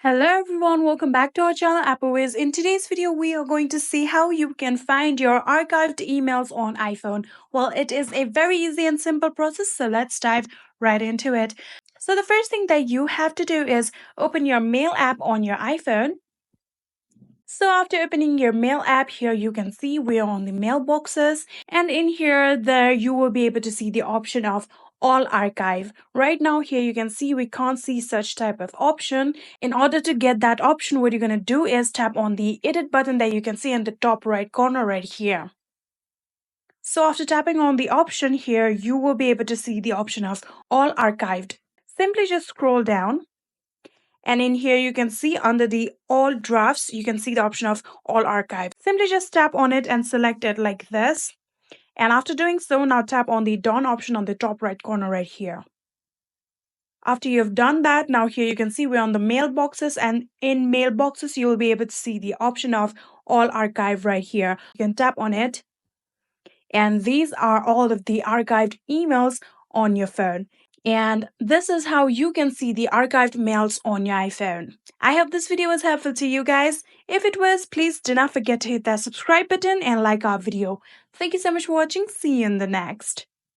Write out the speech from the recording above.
Hello everyone, welcome back to our channel Appleways. In today's video, we are going to see how you can find your archived emails on iPhone. Well, it is a very easy and simple process, so let's dive right into it. So the first thing that you have to do is open your Mail app on your iPhone. So after opening your Mail app, here you can see we're on the mailboxes, and in here there you will be able to see the option of all archive. Right now here you can see we can't see such type of option. In order to get that option, what you're going to do is tap on the edit button that you can see in the top right corner right here. So after tapping on the option here, you will be able to see the option of all archived. Simply just scroll down, and in here you can see under the all drafts, you can see the option of all archive. Simply just tap on it and select it like this. And after doing so, now tap on the done option on the top right corner right here. After you've done that, now here you can see we're on the mailboxes, and in mailboxes you will be able to see the option of all archive right here. You can tap on it, and these are all of the archived emails on your phone. And this is how you can see the archived mails on your iPhone. I hope this video was helpful to you guys. If it was, please do not forget to hit that subscribe button and like our video. Thank you so much for watching. See you in the next.